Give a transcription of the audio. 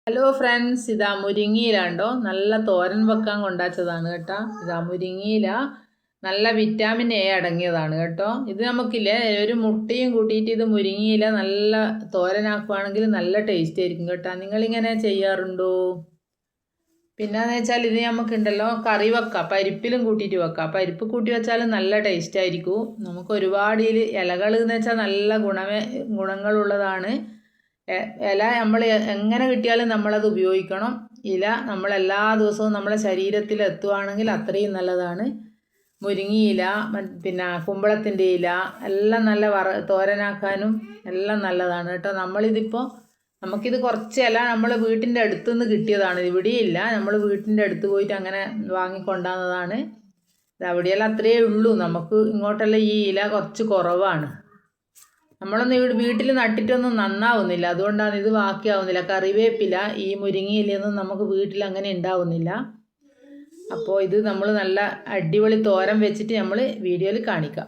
Hello friends, ഇതാ മുരിങ്ങയിലാണ്ടോ നല്ല തോരൻ വെക്കാൻ കൊണ്ടാച്ചതാണ് കേട്ടോ. ഇതാ മുരിങ്ങയില നല്ല വിറ്റാമിൻ എ അടങ്ങിയതാണ് കേട്ടോ. ഇത് നമുക്കില്ലേ ഒരു മുട്ടയും കൂട്ടിയിട്ട് ഇത് മുരിങ്ങയില നല്ല തോരനാക്കുവാണെങ്കിൽ നല്ല ടേസ്റ്റ് ആയിരിക്കും കേട്ടോ. നിങ്ങളിങ്ങനെ ചെയ്യാറുണ്ടോ? പിന്നെയെന്ന് വെച്ചാൽ ഇത് നമുക്കുണ്ടല്ലോ കറി വെക്കാം, പരിപ്പിലും കൂട്ടിയിട്ട് വെക്കാം. പരിപ്പ് കൂട്ടി വെച്ചാലും നല്ല ടേസ്റ്റ് ആയിരിക്കും. നമുക്ക് ഒരുപാട് ഇലകൾ എന്ന് വെച്ചാൽ നല്ല ഗുണങ്ങളുള്ളതാണ്. ഇല നമ്മൾ എങ്ങനെ കിട്ടിയാലും നമ്മളത് ഉപയോഗിക്കണം. ഇല നമ്മളെല്ലാ ദിവസവും നമ്മളെ ശരീരത്തിൽ എത്തുവാണെങ്കിൽ അത്രയും നല്ലതാണ്. മുരിങ്ങയില, പിന്നെ കുമ്പളത്തിൻ്റെ ഇല എല്ലാം നല്ല തോരനാക്കാനും എല്ലാം നല്ലതാണ് കേട്ടോ. നമുക്കിത് കുറച്ച് ഇല നമ്മൾ വീട്ടിൻ്റെ അടുത്തുനിന്ന് കിട്ടിയതാണ്. ഇവിടെയില്ല, നമ്മൾ വീട്ടിൻ്റെ അടുത്ത് പോയിട്ട് അങ്ങനെ വാങ്ങിക്കൊണ്ടാകുന്നതാണ്. അവിടെയെല്ലാം അത്രയേ ഉള്ളൂ. നമുക്ക് ഇങ്ങോട്ടെല്ലാം ഈ ഇല കുറച്ച് കുറവാണ്. നമ്മളൊന്നും വീട്ടിൽ നട്ടിട്ടൊന്നും നന്നാവുന്നില്ല, അതുകൊണ്ടാണ് ഇത് ബാക്കിയാവുന്നില്ല. കറിവേപ്പില, ഈ മുരിങ്ങയിലൊന്നും നമുക്ക് വീട്ടിൽ അങ്ങനെ ഉണ്ടാവുന്നില്ല. അപ്പോൾ ഇത് നമ്മൾ നല്ല അടിപൊളി തോരൻ വെച്ചിട്ട് നമ്മൾ വീഡിയോയിൽ കാണിക്കാം.